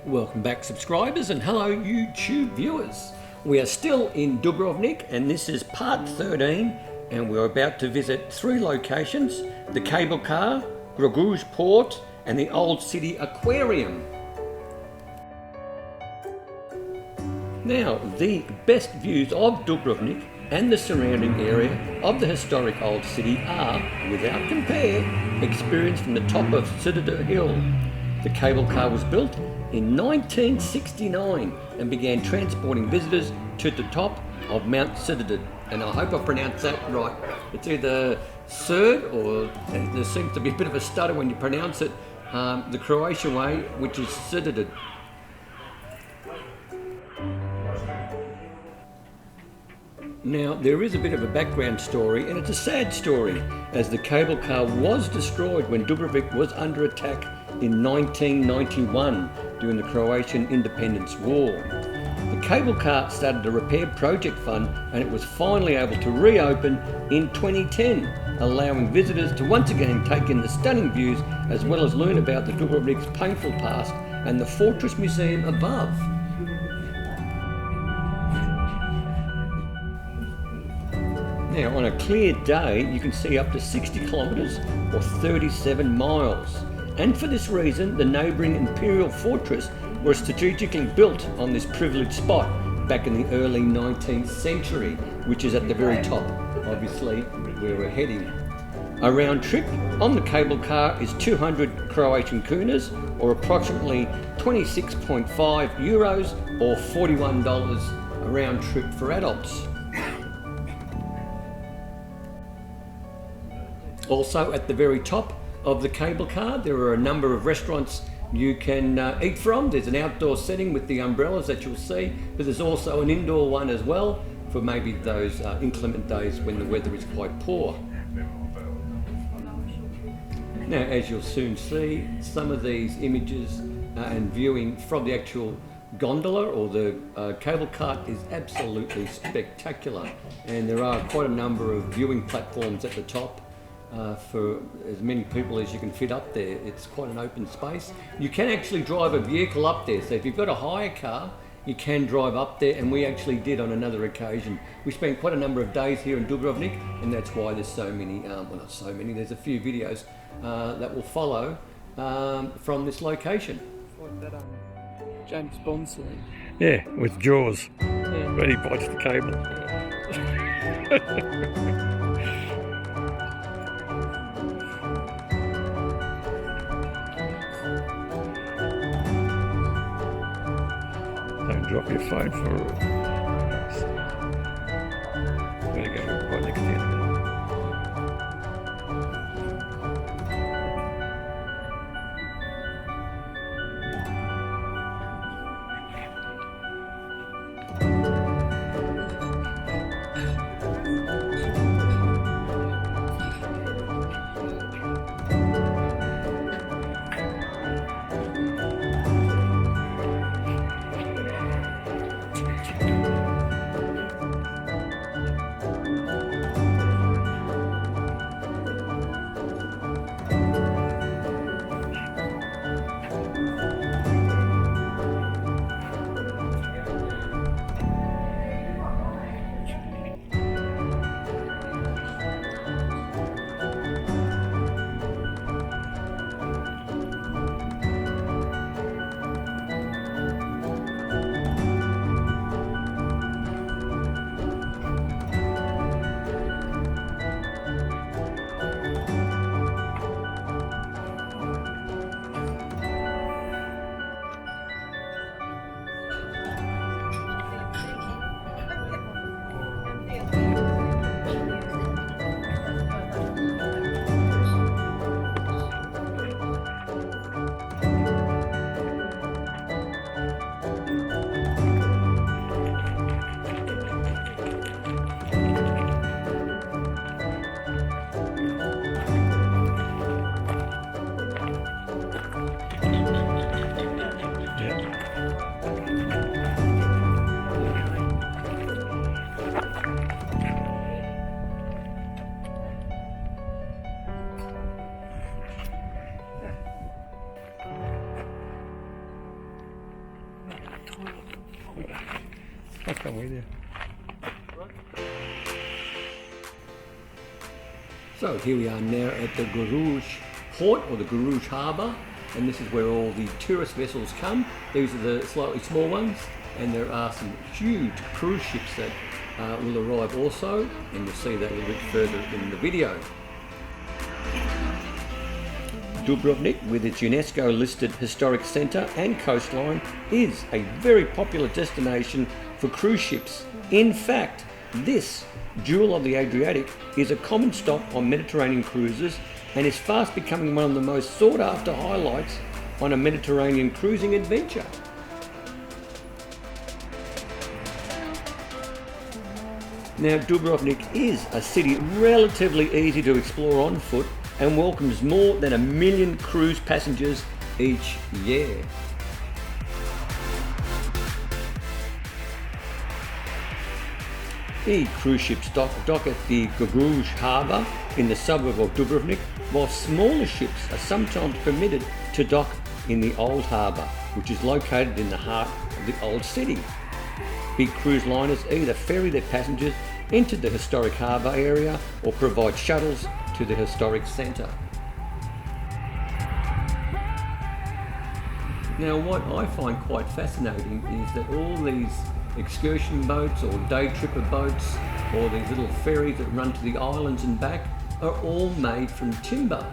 Welcome back, subscribers, and hello YouTube viewers. We are still in Dubrovnik and this is part 13, and we're about to visit three locations: the cable car, Gruz Port and the old city Aquarium. Now, the best views of Dubrovnik and the surrounding area of the historic old city are, without compare, experienced from the top of Srd Hill. The cable car was built in 1969 and began transporting visitors to the top of Mount Srd. And I hope I pronounced that right. It's either Srd or there seems to be a bit of a stutter when you pronounce it the Croatian way, which is Srd. Now, there is a bit of a background story, and it's a sad story, as the cable car was destroyed when Dubrovnik was under attack in 1991 during the Croatian Independence War. The cable car started a repair project fund, and it was finally able to reopen in 2010, allowing visitors to once again take in the stunning views as well as learn about the Dubrovnik's painful past and the Fortress Museum above. Now, on a clear day, you can see up to 60 kilometres or 37 miles. And for this reason, the neighbouring Imperial Fortress was strategically built on this privileged spot back in the early 19th century, which is at the very top, obviously, where we're heading. A round trip on the cable car is 200 Croatian kunas, or approximately 26.5 euros or $41 a round trip for adults. Also, at the very top of the cable car, there are a number of restaurants you can eat from. There's an outdoor setting with the umbrellas that you'll see, but there's also an indoor one as well for maybe those inclement days when the weather is quite poor. Now, as you'll soon see, some of these images and viewing from the actual gondola or the cable cart is absolutely spectacular, and there are quite a number of viewing platforms at the top. For as many people as you can fit up there. It's quite an open space. You can actually drive a vehicle up there, so if you've got a hire car, you can drive up there, and we actually did on another occasion. We spent quite a number of days here in Dubrovnik, and that's why there's so many, well, not so many, there's a few videos that will follow from this location. It's like that James Bond scene. Yeah, with Jaws, when he bites the cable. Don't drop your phone for there you go, right next to you. I'll come with you. So here we are now at the Gruz Port or the Gruz Harbour, and this is where all the tourist vessels come. These are the slightly small ones, and there are some huge cruise ships that will arrive also, and you'll see that a little bit further in the video. Dubrovnik, with its UNESCO listed historic centre and coastline, is a very popular destination for cruise ships. In fact, this Jewel of the Adriatic is a common stop on Mediterranean cruises and is fast becoming one of the most sought after highlights on a Mediterranean cruising adventure. Now, Dubrovnik is a city relatively easy to explore on foot and welcomes more than 1 million cruise passengers each year. The cruise ships dock at the Gruz Harbour in the suburb of Dubrovnik, while smaller ships are sometimes permitted to dock in the Old Harbour, which is located in the heart of the old city. Big cruise liners either ferry their passengers into the historic harbour area or provide shuttles to the historic centre. Now, what I find quite fascinating is that all these excursion boats or day tripper boats or these little ferries that run to the islands and back are all made from timber.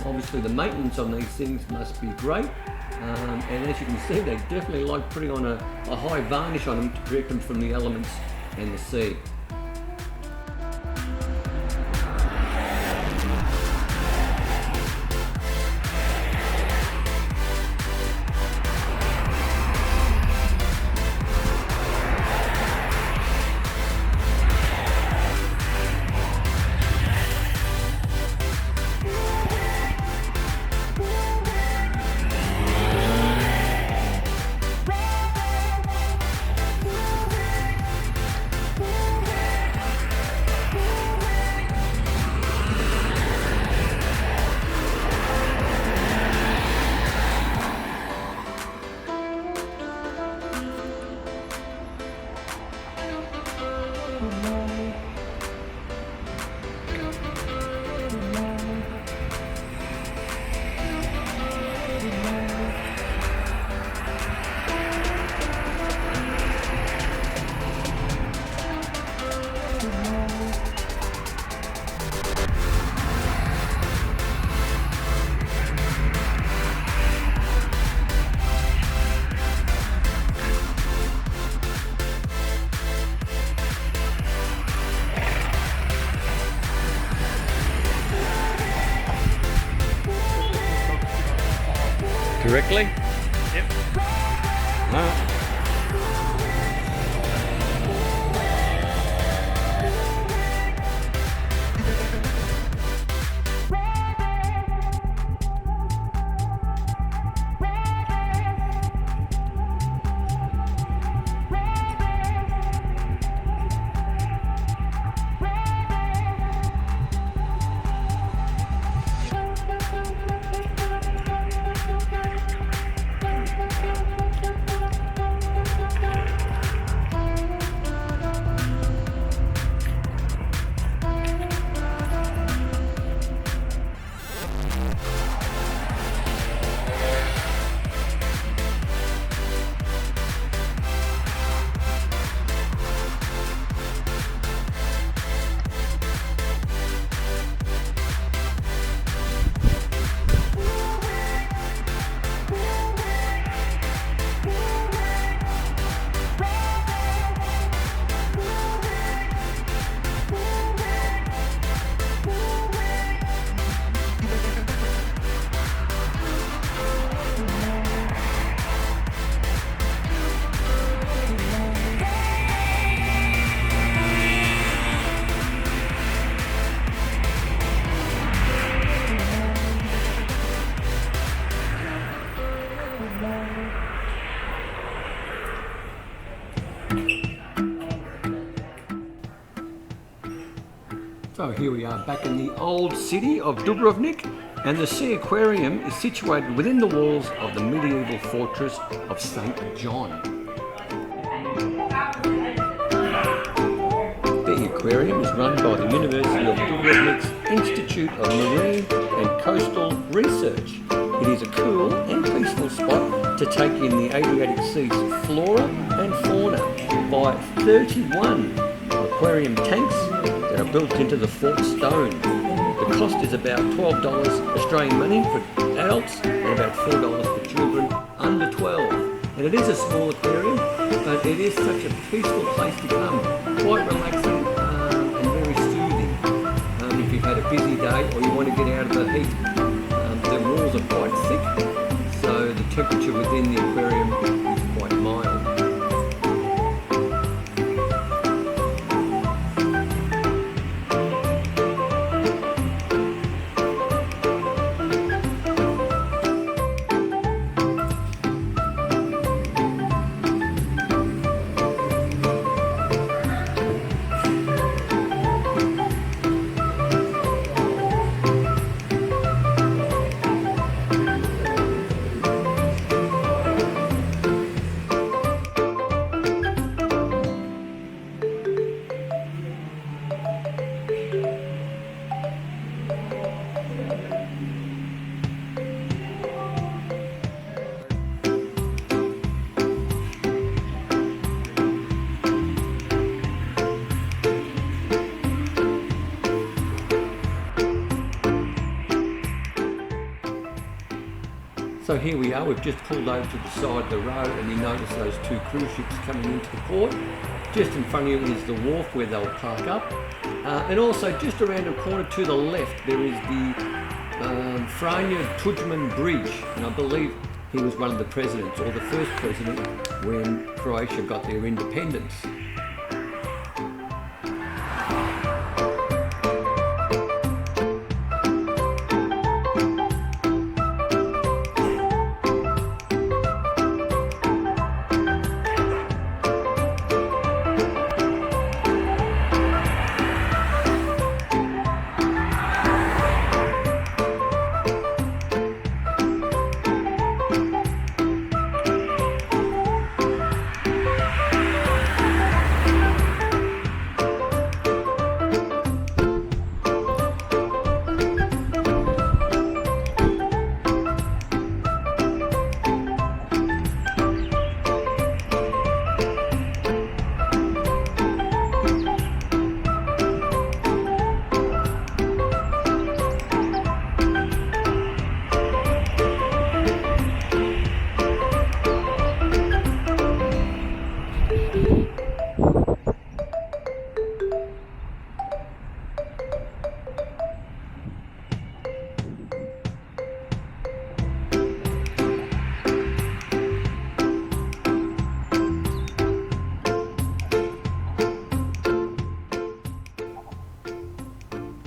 Obviously the maintenance on these things must be great, and as you can see, they definitely like putting on a high varnish on them to protect them from the elements and the sea. Directly? Yep. No. So here we are back in the old city of Dubrovnik, and the Sea Aquarium is situated within the walls of the medieval fortress of St. John. The aquarium is run by the University of Dubrovnik's Institute of Marine and Coastal Research. It is a cool and peaceful spot to take in the Adriatic Sea's flora and fauna by 31 aquarium tanks that are built into the fort stone. The cost is about $12 Australian money for adults and about $4 for children under 12. And it is a small aquarium, but it is such a peaceful place to come. Quite relaxing and very soothing. If you've had a busy day or you want to get out of the heat. The walls are quite thick, so the temperature within the aquarium is quite mild. So here we are, we've just pulled over to the side of the road and you notice those two cruise ships coming into the port. Just in front of you is the wharf where they'll park up. And also just around the corner to the left there is the Franja Tuđman Bridge, and I believe he was one of the presidents, or the first president, when Croatia got their independence.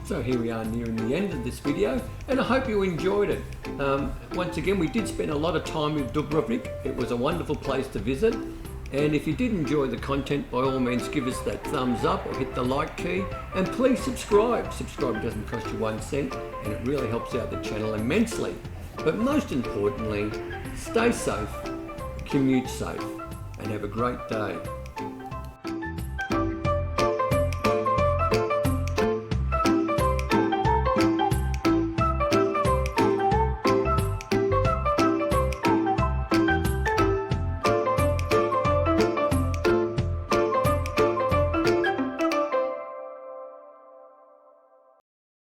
So here we are nearing the end of this video, and I hope you enjoyed it. Once again, we did spend a lot of time with Dubrovnik. It was a wonderful place to visit, and if you did enjoy the content, by all means give us that thumbs up or hit the like key, and please subscribe. Subscribe doesn't cost you 1 cent, and it really helps out the channel immensely. But most importantly, stay safe, commute safe, and have a great day.